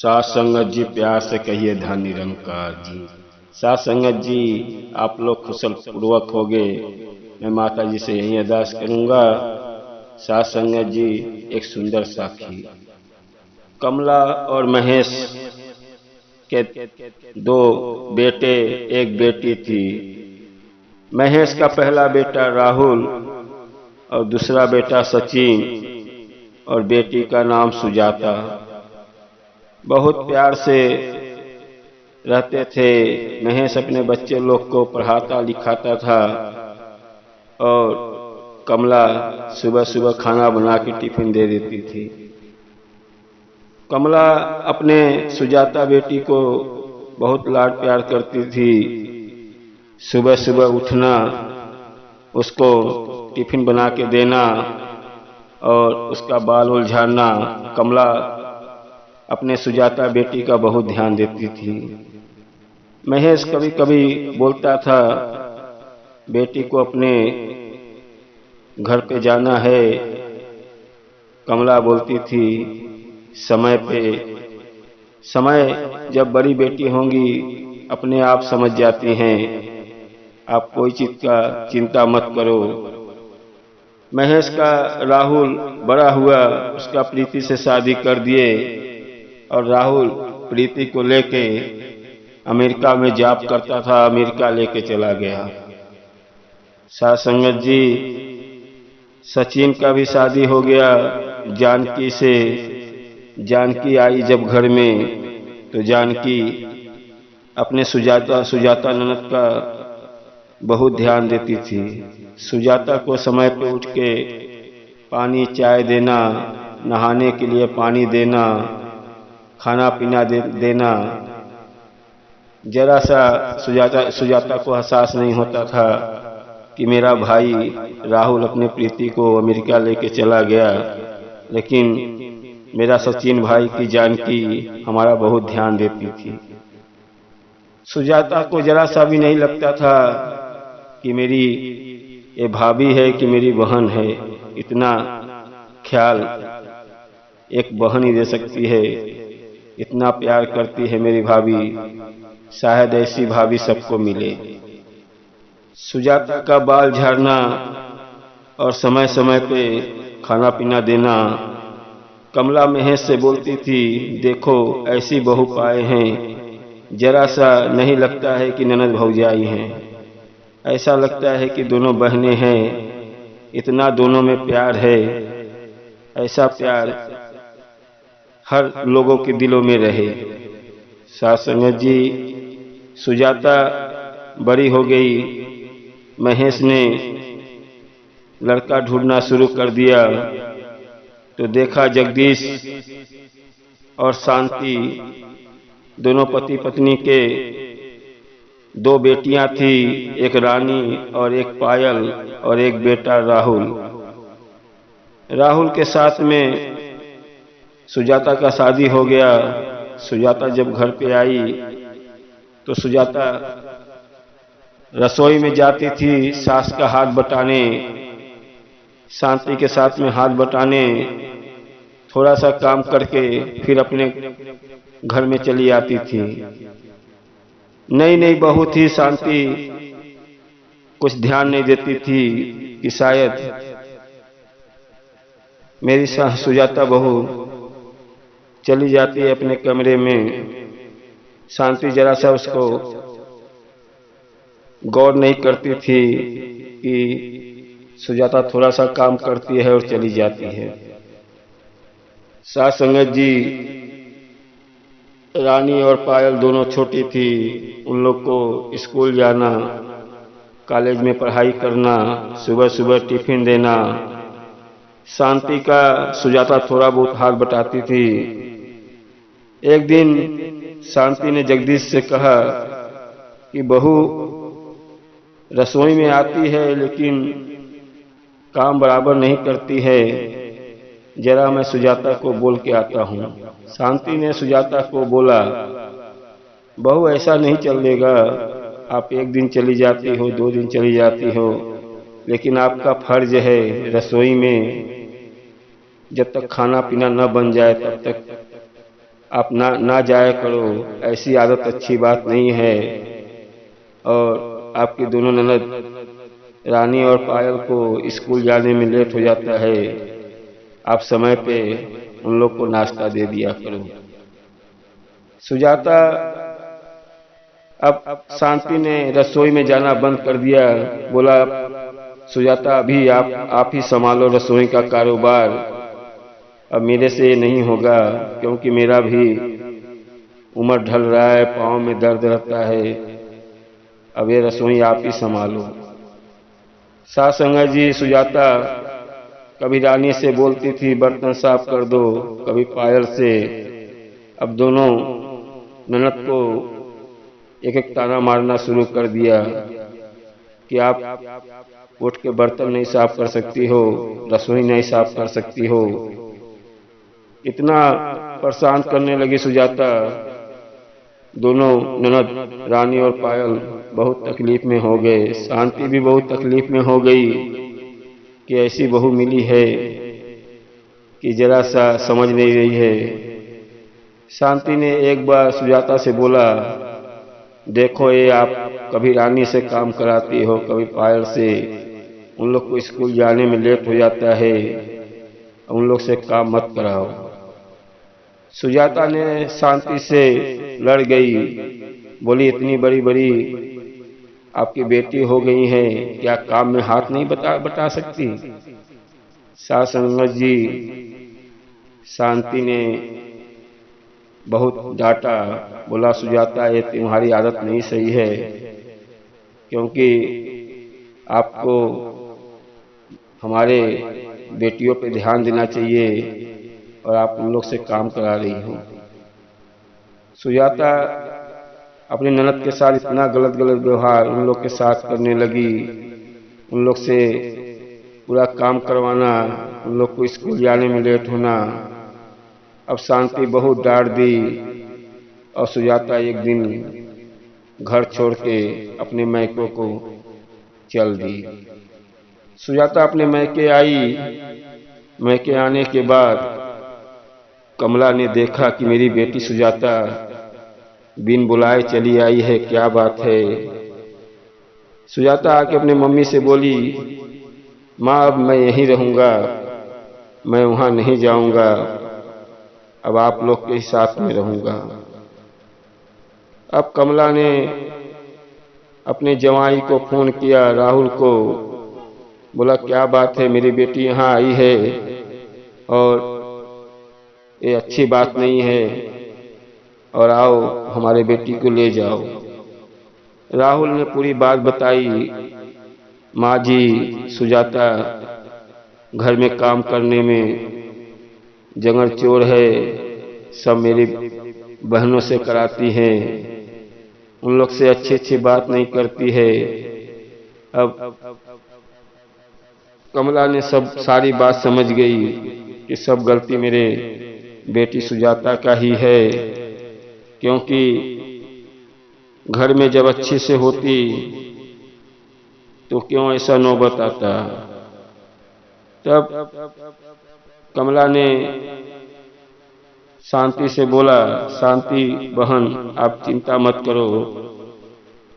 साथ संगत जी प्यार से कहिए धन निरंकार जी। साथ संगत जी आप लोग कुशल पूर्वक हो गए, मैं माता जी से यही अरदास करूंगा। साथ संगत जी एक सुंदर साखी, कमला और महेश के दो बेटे एक बेटी थी। महेश का पहला बेटा राहुल और दूसरा बेटा सचिन और बेटी का नाम सुजाता। बहुत प्यार से रहते थे। महेश अपने बच्चे लोग को पढ़ाता लिखाता था और कमला सुबह सुबह खाना बना के टिफिन दे देती थी। कमला अपने सुजाता बेटी को बहुत लाड प्यार करती थी। सुबह सुबह उठना, उसको टिफिन बना के देना और उसका बाल उल झाड़ना। कमला अपने सुजाता बेटी का बहुत ध्यान देती थी। महेश कभी कभी बोलता था बेटी को अपने घर पे जाना है। कमला बोलती थी समय पे, समय जब बड़ी बेटी होंगी अपने आप समझ जाती हैं, आप कोई चीज का चिंता मत करो। महेश का राहुल बड़ा हुआ, उसका प्रीति से शादी कर दिए और राहुल प्रीति को लेके अमेरिका में जॉब करता था, अमेरिका लेके चला गया। साथ संगत जी सचिन का भी शादी हो गया जानकी से। जानकी आई जब घर में तो जानकी अपने सुजाता ननद का बहुत ध्यान देती थी। सुजाता को समय पे उठ के पानी चाय देना, नहाने के लिए पानी देना, खाना पीना देना। जरा सा सुजाता को एहसास नहीं होता था कि मेरा भाई राहुल अपने प्रीति को अमेरिका लेके चला गया, लेकिन मेरा सचिन भाई की जानकी हमारा बहुत ध्यान देती थी। सुजाता को जरा सा भी नहीं लगता था कि मेरी ये भाभी है कि मेरी बहन है। इतना ख्याल एक बहन ही दे सकती है, इतना प्यार करती है मेरी भाभी। शायद ऐसी भाभी सबको मिले। सुजाता का बाल झाड़ना और समय समय पे खाना पीना देना। कमला महेश से बोलती थी देखो ऐसी बहू पाए हैं, जरा सा नहीं लगता है कि ननद भौजाई हैं, ऐसा लगता है कि दोनों बहनें हैं। इतना दोनों में प्यार है, ऐसा प्यार हर लोगों के दिलों में रहे। साथ संगत जी सुजाता बड़ी हो गई। महेश ने लड़का ढूंढना शुरू कर दिया तो देखा जगदीश और शांति दोनों पति पत्नी के दो बेटियां थी, एक रानी और एक पायल और एक बेटा राहुल। राहुल के साथ में सुजाता का शादी हो गया। सुजाता जब घर पे आई तो सुजाता रसोई में जाती थी सास का हाथ बटाने, शांति के साथ में हाथ बटाने, थोड़ा सा काम करके फिर अपने घर में चली आती थी। नई नई बहू थी शांति, कुछ ध्यान नहीं देती थी कि शायद मेरी सुजाता बहू चली जाती है अपने कमरे में। शांति जरा सा उसको गौर नहीं करती थी कि सुजाता थोड़ा सा काम करती है और चली जाती है। साथ संगत जी रानी और पायल दोनों छोटी थी, उन लोग को स्कूल जाना, कॉलेज में पढ़ाई करना, सुबह सुबह टिफिन देना। शांति का सुजाता थोड़ा बहुत हाथ बटाती थी। एक दिन शांति ने जगदीश से कहा कि बहू रसोई में आती है लेकिन काम बराबर नहीं करती है, जरा मैं सुजाता को बोल के आता हूँ। शांति ने सुजाता को बोला बहू ऐसा नहीं चलेगा, आप एक दिन चली जाती हो, 2 दिन चली जाती हो, लेकिन आपका फर्ज है रसोई में जब तक खाना पीना न बन जाए तब तक आप ना जाया करो, ऐसी आदत अच्छी बात नहीं है। और आपकी दोनों ननद रानी और पायल को स्कूल जाने में लेट हो जाता है, आप समय पे उन लोग को नाश्ता दे दिया करो। सुजाता अब शांति ने रसोई में जाना बंद कर दिया। बोला, सुजाता अभी आप ही संभालो रसोई का कारोबार, अब मेरे से ये नहीं होगा, क्योंकि मेरा भी उम्र ढल रहा है, पाँव में दर्द रहता है, अब ये रसोई आप ही संभालो। सासंगा जी सुजाता कभी रानी से बोलती थी बर्तन साफ कर दो, कभी पायल से। अब दोनों ननद को एक एक ताना मारना शुरू कर दिया कि आप उठ के बर्तन नहीं साफ कर सकती हो, रसोई नहीं साफ कर सकती हो। इतना परेशान करने लगी सुजाता। दोनों ननद रानी और पायल बहुत तकलीफ में हो गए। शांति भी बहुत तकलीफ में हो गई कि ऐसी बहू मिली है कि जरा सा समझ नहीं रही है। शांति ने एक बार सुजाता से बोला, देखो ये आप कभी रानी से काम कराती हो, कभी पायल से, उन लोग को स्कूल जाने में लेट हो जाता है, उन लोग से काम मत कराओ। सुजाता ने शांति से लड़ गई, बोली इतनी बड़ी बड़ी आपकी बेटी हो गई है, क्या काम में हाथ नहीं बटा सकती। सासंगत जी शांति ने बहुत डांटा, बोला सुजाता ये तुम्हारी आदत नहीं सही है, क्योंकि आपको हमारे बेटियों पे ध्यान देना चाहिए और आप उन लोग से काम करा रही हो। सुजाता अपने ननद के साथ इतना गलत व्यवहार उन लोग के साथ करने लगी, उन लोग से पूरा काम करवाना, उन लोग को स्कूल जाने में लेट होना। अब शांति बहुत डांट दी और सुजाता एक दिन घर छोड़ के अपने मैके को चल दी। सुजाता अपने मैके आई। मैके आने के बाद कमला ने देखा कि मेरी बेटी सुजाता बिन बुलाए चली आई है, क्या बात है। सुजाता आके अपने मम्मी से बोली, माँ अब मैं यहीं रहूँगा, मैं वहाँ नहीं जाऊँगा, अब आप लोग के साथ में रहूँगा। अब कमला ने अपने जवाई को फोन किया, राहुल को, बोला क्या बात है, मेरी बेटी यहाँ आई है और ये अच्छी बात नहीं है, और आओ हमारे बेटी को ले जाओ। राहुल ने पूरी बात बताई। माँ जी, सुजाता घर में काम करने में जंगड़ चोर है, सब मेरी बहनों से कराती हैं, उन लोग से अच्छी बात नहीं करती है। अब कमला ने सब सारी बात समझ गई कि सब गलती मेरे बेटी सुजाता का ही है, क्योंकि घर में जब अच्छे से होती तो क्यों ऐसा नौबत आता। तब कमला ने शांति से बोला, शांति बहन आप चिंता मत करो,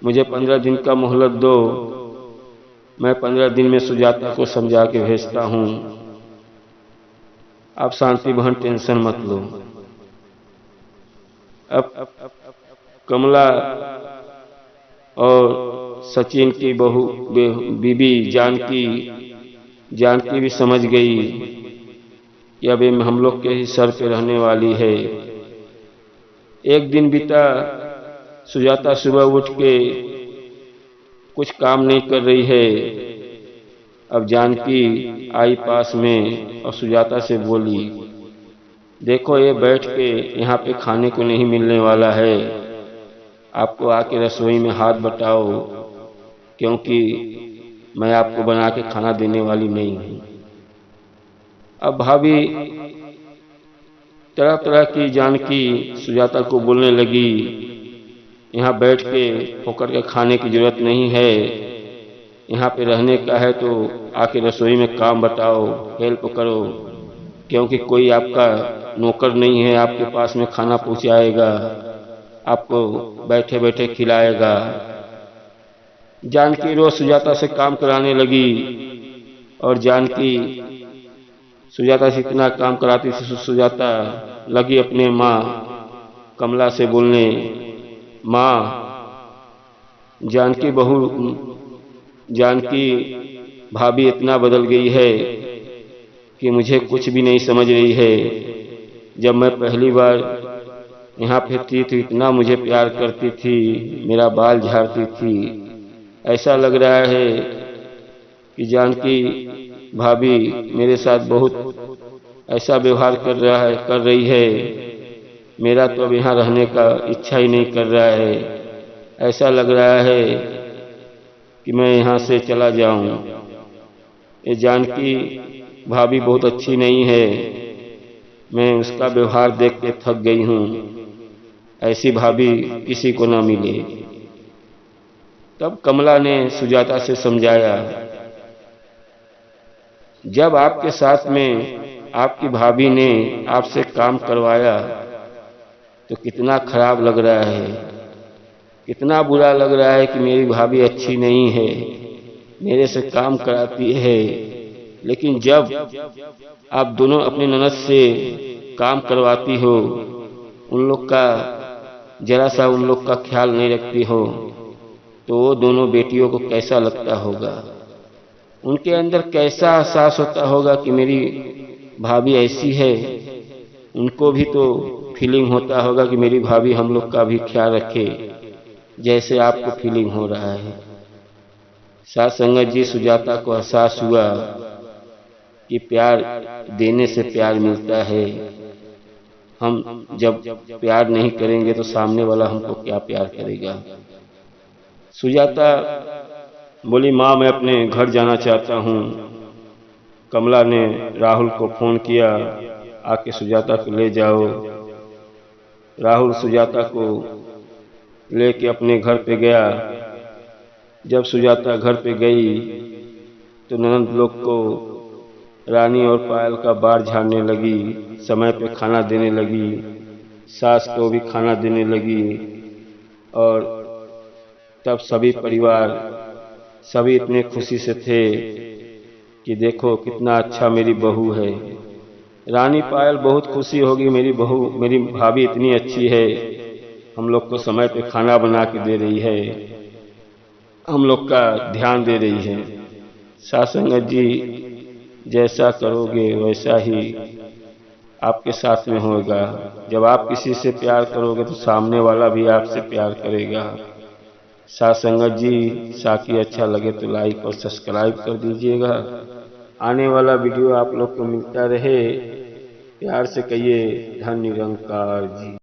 मुझे 15 दिन का मोहलत दो, मैं 15 दिन में सुजाता को समझा के भेजता हूँ, आप शांति बहन टेंशन मत लो। अब कमला और सचिन की बहू बीबी जानकी भी समझ गई कि अब ये हम लोग के ही सर पे रहने वाली है। एक दिन बीता, सुजाता सुबह उठ के कुछ काम नहीं कर रही है। अब जानकी आई पास में और सुजाता से बोली, देखो ये बैठ के यहाँ पे खाने को नहीं मिलने वाला है, आपको आके रसोई में हाथ बटाओ, क्योंकि मैं आपको बना के खाना देने वाली नहीं हूँ। अब भाभी तरह तरह की जानकी सुजाता को बोलने लगी, यहाँ बैठ के होकर के खाने की जरूरत नहीं है, यहाँ पे रहने का है तो आके रसोई में काम बताओ, हेल्प करो, क्योंकि कोई आपका नौकर नहीं है आपके पास में खाना पहुंचाएगा, आपको बैठे बैठे खिलाएगा। जानकी रोज सुजाता से काम कराने लगी और जानकी सुजाता से इतना काम कराती थी, सुजाता लगी अपने माँ कमला से बोलने, माँ जानकी भाभी इतना बदल गई है कि मुझे कुछ भी नहीं समझ रही है। जब मैं पहली बार यहाँ पे थी तो इतना मुझे प्यार करती थी, मेरा बाल झाड़ती थी। ऐसा लग रहा है कि जानकी भाभी मेरे साथ बहुत ऐसा व्यवहार कर रही है, मेरा तो अब यहाँ रहने का इच्छा ही नहीं कर रहा है। ऐसा लग रहा है कि मैं यहाँ से चला जाऊं। ये जानकी भाभी बहुत अच्छी नहीं है, मैं उसका व्यवहार देख के थक गई हूँ। ऐसी भाभी किसी को न मिले। तब कमला ने सुजाता से समझाया, जब आपके साथ में आपकी भाभी ने आपसे काम करवाया तो कितना खराब लग रहा है, कितना बुरा लग रहा है कि मेरी भाभी अच्छी नहीं है, मेरे से काम कराती है। लेकिन जब आप दोनों अपने ननद से काम करवाती हो, उन लोग का जरा सा उन लोग का ख्याल नहीं रखती हो, तो वो दोनों बेटियों को कैसा लगता होगा, उनके अंदर कैसा एहसास होता होगा कि मेरी भाभी ऐसी है। उनको भी तो फीलिंग होता होगा कि मेरी भाभी हम लोग का भी ख्याल रखे, जैसे आपको फीलिंग हो रहा है। साथ संगत जी, सुजाता को एहसास हुआ कि प्यार देने से प्यार मिलता है। हम जब प्यार नहीं करेंगे तो सामने वाला हमको क्या प्यार करेगा। सुजाता बोली, माँ मैं अपने घर जाना चाहता हूँ। कमला ने राहुल को फोन किया, आके सुजाता को ले जाओ। राहुल सुजाता को लेके अपने घर पे गया। जब सुजाता घर पे गई तो ननद लोग को रानी और पायल का बार झाड़ने लगी, समय पे खाना देने लगी, सास को भी खाना देने लगी। और तब सभी परिवार सभी इतने खुशी से थे कि देखो कितना अच्छा मेरी बहू है। रानी पायल बहुत खुशी होगी, मेरी बहू मेरी भाभी इतनी अच्छी है, हम लोग को समय पे खाना बना के दे रही है, हम लोग का ध्यान दे रही है। साथ संगत जी, जैसा करोगे वैसा ही आपके साथ में होगा। जब आप किसी से प्यार करोगे तो सामने वाला भी आपसे प्यार करेगा। साथ संगत जी, साकी अच्छा लगे तो लाइक और सब्सक्राइब कर दीजिएगा। आने वाला वीडियो आप लोग को मिलता रहे। प्यार से कहिए धन निरंकार जी।